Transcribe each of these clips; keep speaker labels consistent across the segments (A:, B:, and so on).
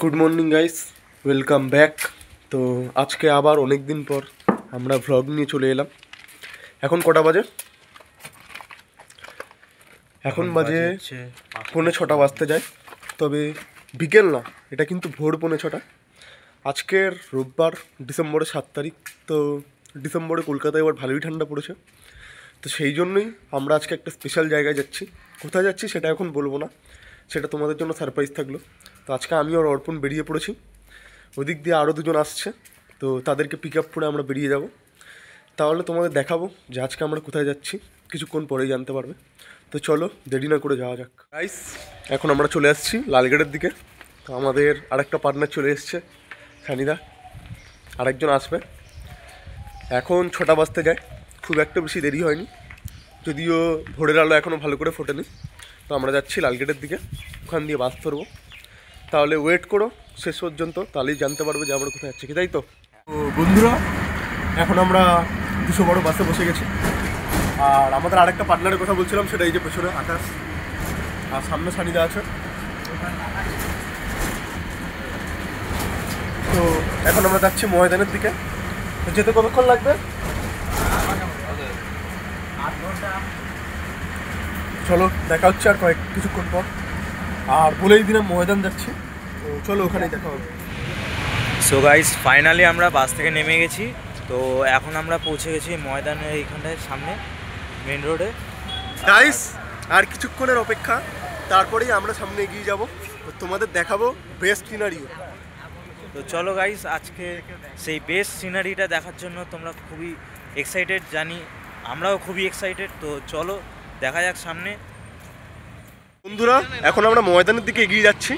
A: Good morning guys, welcome back. তো আজকে আবার অনেক দিন পর আমরা ভ্লগ নিয়ে চলে এলাম। এখন কটা বাজে? এখন বাজে 6:45 বাজতে যায়। তবে বিকেল না, এটা কিন্তু ভোর 6:45। আজকের রোববার, ডিসেম্বরের 7 তারিখ। তো ডিসেম্বরে কলকাতায় এবার ভালোই ঠান্ডা পড়েছে। তো সেই জন্যই আমরা আজকে একটা স্পেশাল জায়গায় যাচ্ছি। কোথায় যাচ্ছি সেটা এখন বলবো না, সেটা তোমাদের জন্য সারপ্রাইজ থাকলো। তো আজকে আমি আর অর্পণ বেরিয়ে পড়েছি। ওদিক দিয়ে আরও দুজন আসছে, তো তাদেরকে পিক আপ করে আমরা বেরিয়ে যাব। তাহলে তোমাদের দেখাবো যে আজকে আমরা কোথায় যাচ্ছি, কিছুক্ষণ পরেই জানতে পারবে। তো চলো দেরি না করে যাওয়া যাক। গাইস, এখন আমরা চলে আসছি লালগেটের দিকে। তো আমাদের আরেকটা পার্টনার চলে এসছে, সানিদা। আরেকজন আসবে। এখন 6টা বাজতে যায়, খুব একটা বেশি দেরি হয়নি, যদিও ভোরের আলো এখনও ভালো করে ফোটেনি। তো আমরা যাচ্ছি লালগেটের দিকে, ওখান দিয়ে বাস ধরবো। তাহলে ওয়েট করো শেষ পর্যন্ত, তাহলেই জানতে পারবে যে আমরা কোথায় যাচ্ছি কি, তাই তো? তো বন্ধুরা, এখন আমরা 200 বড় বাসে বসে গেছি। আর আমাদের আরেকটা পার্টনারের কথা বলছিলাম, সেটা এই যে পেছনে আকাশ, আর সামনে সানিদা আছে। তো এখন আমরা যাচ্ছি ময়দানের দিকে। তো যেতে কতক্ষণ লাগবে? চলো দেখা হচ্ছে আর কিছুক্ষণ পর। আর বলেই দিলাম ময়দান যাচ্ছি, তো চলো ওখানেই দেখা হবে।
B: সো গাইস, ফাইনালি আমরা বাস থেকে নেমে গেছি। তো এখন আমরা পৌঁছে গেছি ময়দানের এইখানটায় সামনে মেন রোডে।
A: গাইস, আর কিছুক্ষণের অপেক্ষা, তারপরেই আমরা সামনে এগিয়ে যাব। তো তোমাদের দেখাবো বেস্ট সিনারিও।
B: তো চলো গাইস, আজকে সেই বেস্ট সিনারিটা দেখার জন্য তোমরা খুবই এক্সাইটেড, জানি আমরাও খুবই এক্সাইটেড। তো চলো দেখা যাক সামনে।
A: বন্ধুরা, এখন আমরা ময়দানের দিকে এগিয়ে যাচ্ছি।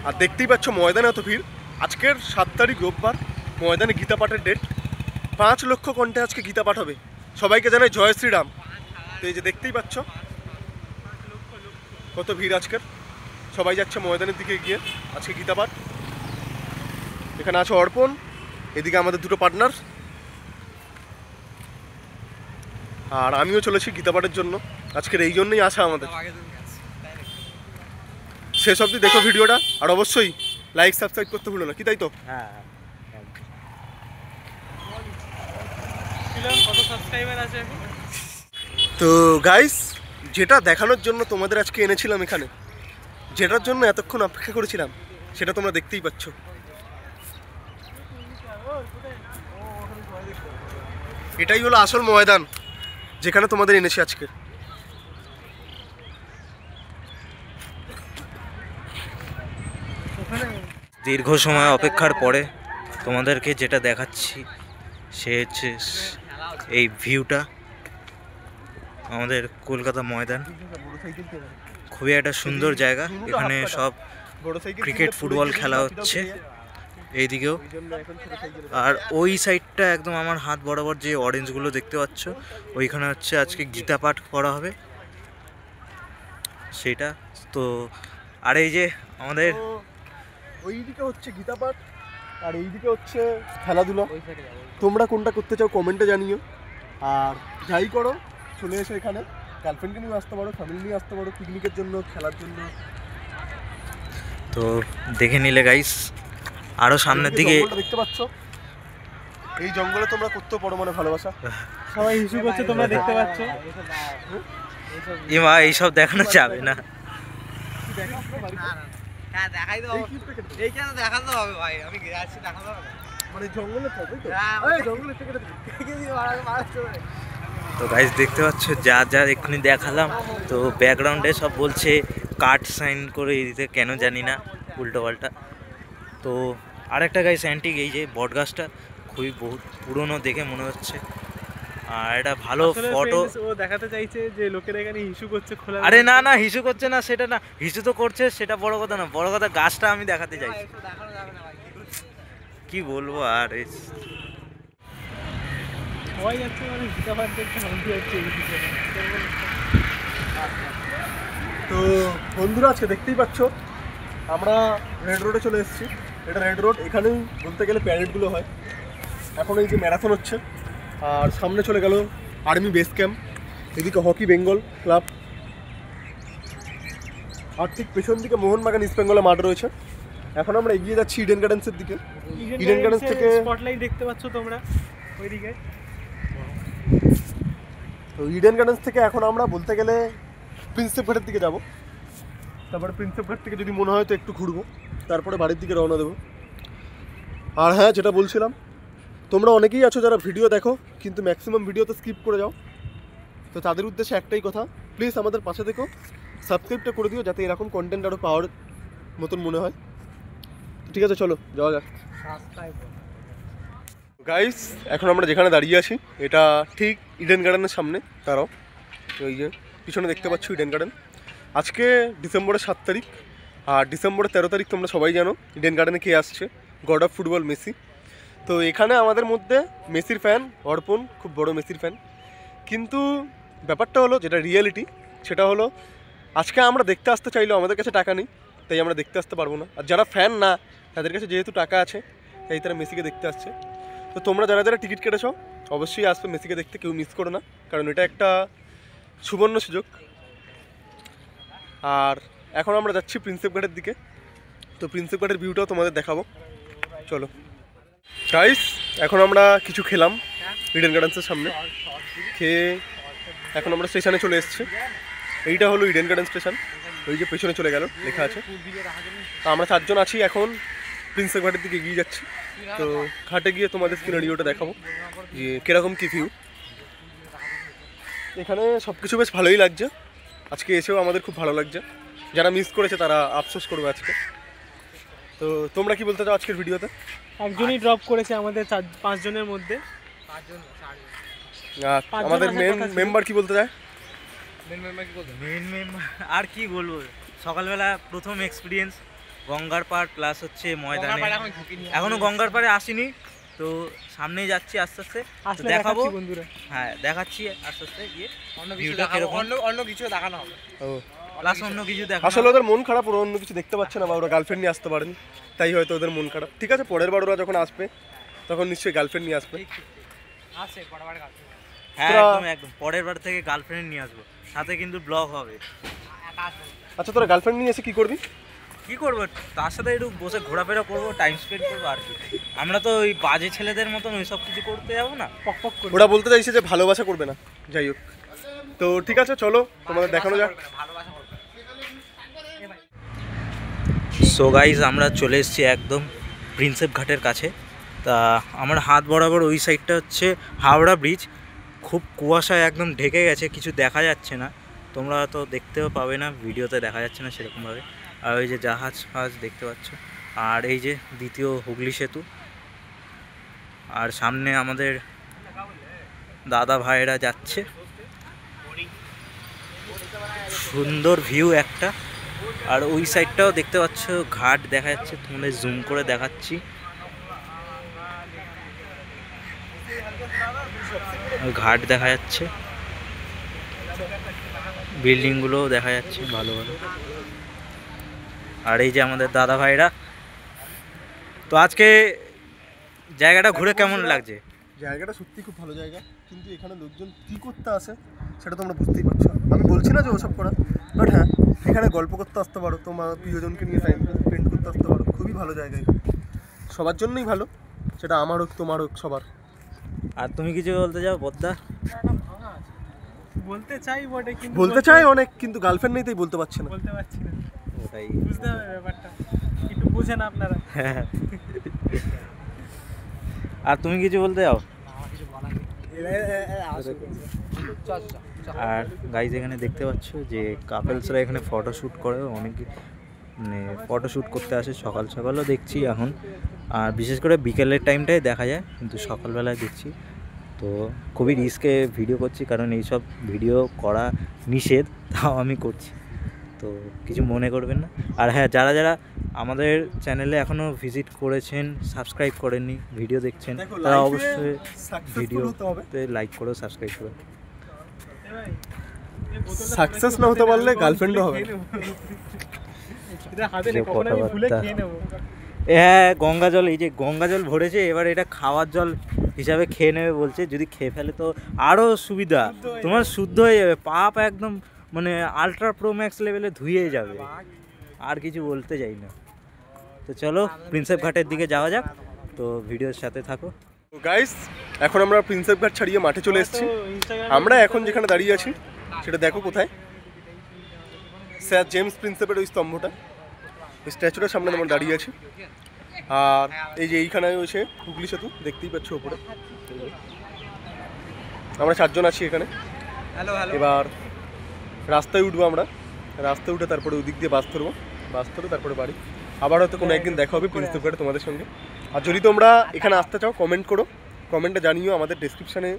A: আর দেখতেই পাচ্ছ ময়দানে এত ভিড়। আজকের 7 তারিখ রোববার, ময়দানে গীতা পাঠের ডেট। 5 লক্ষ কণ্ঠে আজকে গীতা পাঠ হবে। সবাইকে জানাই জয় শ্রীরাম। তো এই যে দেখতেই পাচ্ছ কত ভিড় আজকের। সবাই যাচ্ছে ময়দানের দিকে গিয়ে আজকে গীতা পাঠ। এখানে আছে অর্পণ, এদিকে আমাদের দুটো পার্টনার, আর আমিও চলেছি গীতা পাঠের জন্য। আজকের এই জন্যই আসা আমাদের। শেষ অবধি দেখো ভিডিওটা, আর অবশ্যই লাইক সাবস্ক্রাইব করতে ভুলো না, কি তাই তো?
B: হ্যাঁ,
A: তো গাইস, যেটা দেখানোর জন্য তোমাদের আজকে এনেছিলাম এখানে, যেটার জন্য এতক্ষণ অপেক্ষা করেছিলাম, সেটা তোমরা দেখতেই পাচ্ছ। এটাই হলো আসল ময়দান, যেখানে তোমাদের এনেছি আজকে।
B: দীর্ঘ সময় অপেক্ষার পরে তোমাদেরকে যেটা দেখাচ্ছি সে হচ্ছে এই ভিউটা। আমাদের কলকাতা ময়দান খুবই একটা সুন্দর জায়গা। এখানে সব ক্রিকেট ফুটবল খেলা হচ্ছে এইদিকেও। আর ওই সাইডটা একদম আমার হাত বরাবর যে অরেঞ্জগুলো দেখতে পাচ্ছ, ওইখানে হচ্ছে আজকে গীতা পাঠ করা হবে সেটা। তো আর এই যে আমাদের
A: ওইদিকে হচ্ছে গীতা পাঠ, আর এইদিকে হচ্ছে খেলাধুলা। তোমরা কোনটা করতে চাও কমেন্টে জানিও। আর যাই করো, চলে এসো এখানে। গার্লফ্রেন্ডকে নিয়ে আসতে পারো, ফ্যামিলি নিয়ে আসতে পারো, পিকনিকের জন্য, খেলার জন্য।
B: তো দেখে নিলে গাইস, আরো সামনের দিকে
A: দেখতে পাচ্ছ, এই জঙ্গলে তোমরা করতে পারো মানে ভালোবাসা।
C: সবাই ইস্যু করছে, তোমরা দেখতে পাচ্ছ।
B: মা এইসব দেখানো যাবে না।
C: দেখাই দেবো, এইখানে দেখাতে হবে ভাই। আমি গেছি দেখাতে হবে
A: মানে জঙ্গলে তো, তাই তো? জঙ্গলে থেকে
B: তো গাইস দেখতে পাচ্ছ যা যা এক্ষুনি দেখালাম। তো ব্যাকগ্রাউন্ডে সব বলছে কাট সাইন করে দিতে, কেন জানি না, উল্টো পাল্টা। তো আরেকটা গাইস অ্যান্টিক, এই যে বট গাছটা খুবই বহুত পুরনো দেখে মনে হচ্ছে। আর এটা ভালো ফটো
C: ও দেখাতে চাইছে যে লোকেরা এখানে ইস্যু করছে খোলা।
B: আরে না না, হিসু করছে না, সেটা না, হিসু তো করছে, সেটা বড় কথা না। বড় কথা গাছটা আমি দেখাতে চাইছি। কি বলবো আর
C: সবাই যাচ্ছে মানে গীতা পাঠ দেখতে, শান্তি হচ্ছে এইদিকে।
A: তো বন্ধুরা, আজকে দেখতেই পাচ্ছ আমরা রেড রোডে চলে এসেছি। এটা রেড রোড, এখানেই বলতে গেলে প্যারেডগুলো হয়। এখন এই যে ম্যারাথন হচ্ছে, আর সামনে চলে গেল আর্মি বেস ক্যাম্প, এদিকে হকি বেঙ্গল ক্লাব, আর ঠিক পেছন দিকে মোহনবাগান ইস্ট বেঙ্গলের মাঠ রয়েছে। এখন আমরা এগিয়ে যাচ্ছি ইডেন গার্ডেন্সের দিকে। ইডেন গার্ডেন্স থেকে
D: স্পটলাইট দেখতে পাচ্ছ তোমরা ওইদিকে।
A: তো ইডেন গার্ডেন্স থেকে এখন আমরা বলতে গেলে প্রিন্সেপ ঘাটের দিকে যাব। তারপরে প্রিন্সেপ ঘাট থেকে যদি মনে হয় তো একটু ঘুরবো, তারপরে বাড়ির দিকে রওনা দেবো। আর হ্যাঁ, যেটা বলছিলাম, তোমরা অনেকেই আছো যারা ভিডিও দেখো কিন্তু ম্যাক্সিমাম ভিডিও তো স্কিপ করে যাও। তো তাদের উদ্দেশ্যে একটাই কথা, প্লিজ আমাদের পাশে দেখো, সাবস্ক্রাইবটা করে দিও যাতে এরকম কন্টেন্ট আরও পাওয়ার মতন মনে হয়। ঠিক আছে, চলো যাওয়া যাক। গাইস, এখন আমরা যেখানে দাঁড়িয়ে আছি এটা ঠিক ইডেন গার্ডেনের সামনে। তারাও ওই যে পিছনে দেখতে পাচ্ছ ইডেন গার্ডেন। আজকে ডিসেম্বরের 7 তারিখ, আর ডিসেম্বরের 13 তারিখ তোমরা সবাই জানো ইডেন গার্ডেনে কে আসছে, গড অফ ফুটবল মেসি। তো এখানে আমাদের মধ্যে মেসির ফ্যান অর্পণ, খুব বড় মেসির ফ্যান। কিন্তু ব্যাপারটা হলো, যেটা রিয়েলিটি সেটা হলো, আজকে আমরা দেখতে আসতে চাইলেও আমাদের কাছে টাকা নেই, তাই আমরা দেখতে আসতে পারবো না। আর যারা ফ্যান না, তাদের কাছে যেহেতু টাকা আছে, তাই তারা মেসিকে দেখতে আসছে। তো তোমরা যারা যারা টিকিট কেটেছো অবশ্যই আসবে মেসিকে দেখতে, কেউ মিস করো না, কারণ এটা একটা সুবর্ণ সুযোগ। আর এখন আমরা যাচ্ছি প্রিন্সেপ ঘাটের দিকে। তো প্রিন্সেপ ঘাটের ভিউটাও তোমাদের দেখাবো, চলো। গাইস, এখন আমরা কিছু খেলাম ইডেন গার্ডেন্সের সামনে, খেয়ে এখন আমরা স্টেশনে চলে এসেছি। এইটা হলো ইডেন গার্ডেন স্টেশন, ওই যে পেছনে চলে গেল লেখা আছে। তো আমরা 4 জন আছি, এখন প্রিন্সেপ ঘাটের দিকে এগিয়ে যাচ্ছি। তো ঘাটে গিয়ে তোমাদের সিনারিওটা দেখাবো যে কীরকম কী ভিউ। এখানে সব কিছু বেশ ভালোই লাগছে, আজকে এসেও আমাদের খুব ভালো লাগছে। যারা মিস করেছে তারা আফসোস করবে আজকে। তো তোমরা কি বলতে চাও আজকের ভিডিওতে?
D: একজনই ড্রপ করেছে আমাদের 5 জনের মধ্যে।
A: আমাদের মেন মেম্বার কি বলতে চায়?
B: মেন মেম্বার আর কি বলবো, সকালবেলা প্রথম এক্সপিরিয়েন্স গঙ্গার পাড় প্লাস হচ্ছে ময়দানে। এখনো গঙ্গার পাড়ে আসিনি, তো সামনেই যাচ্ছি আস্তে আস্তে, দেখাবো
D: বন্ধুরা।
B: হ্যাঁ, দেখাচ্ছি আস্তে আস্তে গিয়ে
C: অন্য কিছু দেখানো হবে।
A: ও
B: প্লাস অন্য কিছু দেখা।
A: আসলে ওদের মন খারাপ, ওরা অন্য কিছু দেখতে পাচ্ছে না, বা ওরা গার্লফ্রেন্ড নিয়ে আসতে পারেনি, তাই হয়তো ওদের মন খারাপ। ঠিক আছে, পরের বার ওরা যখন আসবে তখন নিশ্চয়ই গার্লফ্রেন্ড নিয়ে আসবে।
B: হ্যাঁ, একদম একদম, পরের বার থেকে গার্লফ্রেন্ড নিয়ে আসবো, সাথে কিন্তু ব্লগ হবে।
A: আচ্ছা, তোরা গার্লফ্রেন্ড নিয়ে এসে কি করবি?
B: কি করবো, তার সাথে একটু বসে ঘোরাফেরা করবো, টাইম স্পেন্ড করবো আর কি। আমরা তো ওই বাজে ছেলেদের মতন ওই সব কিছু করতে যাবো না।
D: পক পক করে
A: ওরা বলতে চাইছে যে ভালোবাসা করবে না, যাই হোক। তো ঠিক আছে, চলো তোমাদের দেখানো যাক।
B: সো গাইজ, আমরা চলে এসেছি একদম প্রিন্সেপ ঘাটের কাছে। তা আমার হাত বরাবর ওই সাইডটা হচ্ছে হাওড়া ব্রিজ। খুব কুয়াশায় একদম ঢেকে গেছে, কিছু দেখা যাচ্ছে না, তোমরা তো দেখতেও পাবে না, ভিডিওতে দেখা যাচ্ছে না সেরকমভাবে। আর ওই যে জাহাজ ফাজ দেখতে পাচ্ছ, আর এই যে দ্বিতীয় হুগলি সেতু, আর সামনে আমাদের দাদা ভাইয়েরা যাচ্ছে। সুন্দর ভিউ একটা। আর ওই সাইডটাও দেখতে পাচ্ছ, ঘাট দেখা যাচ্ছে, তোমাদের জুম করে দেখাচ্ছি। ঘাট দেখা যাচ্ছে, বিল্ডিংগুলোও দেখা যাচ্ছে ভালো ভালো। আর এই যে আমাদের দাদা ভাইরা। তো আজকে জায়গাটা ঘুরে কেমন লাগছে?
A: জায়গাটা সত্যি খুব ভালো জায়গা, কিন্তু এখানে লোকজন কী করতে আসে সেটা তোমরা বুঝতেই পারছো। আমি বলছি না যে ওসব করা, বাট হ্যাঁ, এখানে গল্প করতে আসতে পারো, তোমার প্রিয়জনকে নিয়ে টাইম স্পেন্ড করতে আসতে পারো। খুবই ভালো জায়গা, সবার জন্যই ভালো, সেটা আমার হোক তোমার হোক সবার।
B: আর তুমি কিছু বলতে চাও বদ্দা?
D: বলতে চাই বটে, কিন্তু
A: বলতে চাই অনেক, কিন্তু গার্লফ্রেন্ড নেই তাই বলতে পারছি না।
D: বলতে পারছি না,
B: ওটাই
D: বুঝতে হবে ব্যাপারটা, একটু বুঝেন আপনারা।
B: আর তুমি কিছু বলতে চাও? আর গাইজ, এখানে দেখতে পাচ্ছ যে কাপেলসরা এখানে ফটোশ্যুট করে, অনেকে মানে ফটোশ্যুট করতে আসে। সকাল সকালও দেখছি এখন, আর বিশেষ করে বিকেলের টাইমটাই দেখা যায়, কিন্তু সকালবেলায় দেখছি। তো খুবই রিস্কে ভিডিও করছি, কারণ এইসব ভিডিও করা নিষেধ, তাও আমি করছি, তো কিছু মনে করবেন না। আর হ্যাঁ, যারা যারা আমাদের চ্যানেলে এখনও ভিজিট করেছেন, সাবস্ক্রাইব করেননি, ভিডিও দেখছেন, তারা অবশ্যই ভিডিওতে লাইক করো, সাবস্ক্রাইব করো।
A: সাকসেস না হতে পারলে গার্লফ্রেন্ডও হবে।
B: হ্যাঁ, গঙ্গা জল, এই যে গঙ্গা জল ভরেছে, এবার এটা খাওয়ার জল হিসাবে খেয়ে নেবে বলছে। যদি খেয়ে ফেলে তো আরও সুবিধা, তোমার শুদ্ধ হয়ে যাবে, পাপ একদম মানে আলট্রা প্রো ম্যাক্স লেভেলে ধুয়ে যাবে। আর কিছু বলতে চাই না। তো চলো প্রিন্সেপ ঘাটের দিকে যাওয়া যাক, তো ভিডিওর সাথে থাকো।
A: তো গাইস এখন আমরা প্রিন্সেপ ঘাট ছাড়িয়ে মাঠে চলে এসেছি। আমরা এখন যেখানে দাঁড়িয়ে আছি সেটা দেখো কোথায়, স্যার জেমস প্রিন্সেপের ওই স্তম্ভটা, ওই স্ট্যাচুটার সামনে আমরা দাঁড়িয়ে আছি। আর এই যে এইখানে হয়েছে হুগলি সেতু, দেখতেই পাচ্ছ উপরে। আমরা 4 জন আছি এখানে।
C: Hello hello.
A: এবার রাস্তায় উঠবো আমরা, রাস্তায় উঠে তারপরে ওই দিক দিয়ে বাস ধরবো, বাস ধরে তারপরে বাড়ি। আবার হয়তো কোনো একদিন দেখা হবে প্রিন্সেপ ঘাটে তোমাদের সঙ্গে। আর যদি তোমরা এখানে আসতে চাও কমেন্ট করো, কমেন্টে জানিও, আমাদের ডেসক্রিপশানে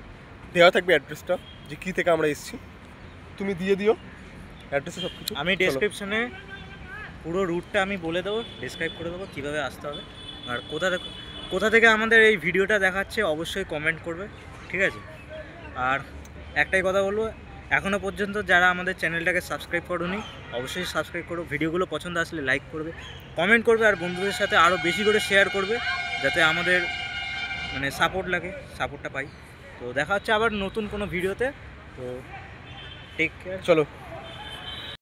A: দেওয়া থাকবে অ্যাড্রেসটা, যে কী থেকে আমরা এসেছি। তুমি দিয়ে দিও অ্যাড্রেসে সব কিছু।
B: আমি ডেসক্রিপশনে পুরো রুটটা আমি বলে দেবো, ডিসক্রাইব করে দেবো কীভাবে আসতে হবে। আর কোথা থেকে আমাদের এই ভিডিওটা দেখাচ্ছে অবশ্যই কমেন্ট করবে, ঠিক আছে? আর একটাই কথা বলবো, এখনও পর্যন্ত যারা আমাদের চ্যানেলটাকে সাবস্ক্রাইব করোনি অবশ্যই সাবস্ক্রাইব করো, ভিডিওগুলো পছন্দ আসলে লাইক করবে, কমেন্ট করবে, আর বন্ধুদের সাথে আরও বেশি করে শেয়ার করবে, যাতে আমাদের মানে সাপোর্টটা পাই। তো দেখা হচ্ছে আবার নতুন কোনো ভিডিওতে। তো টেক কেয়ার,
A: চলো।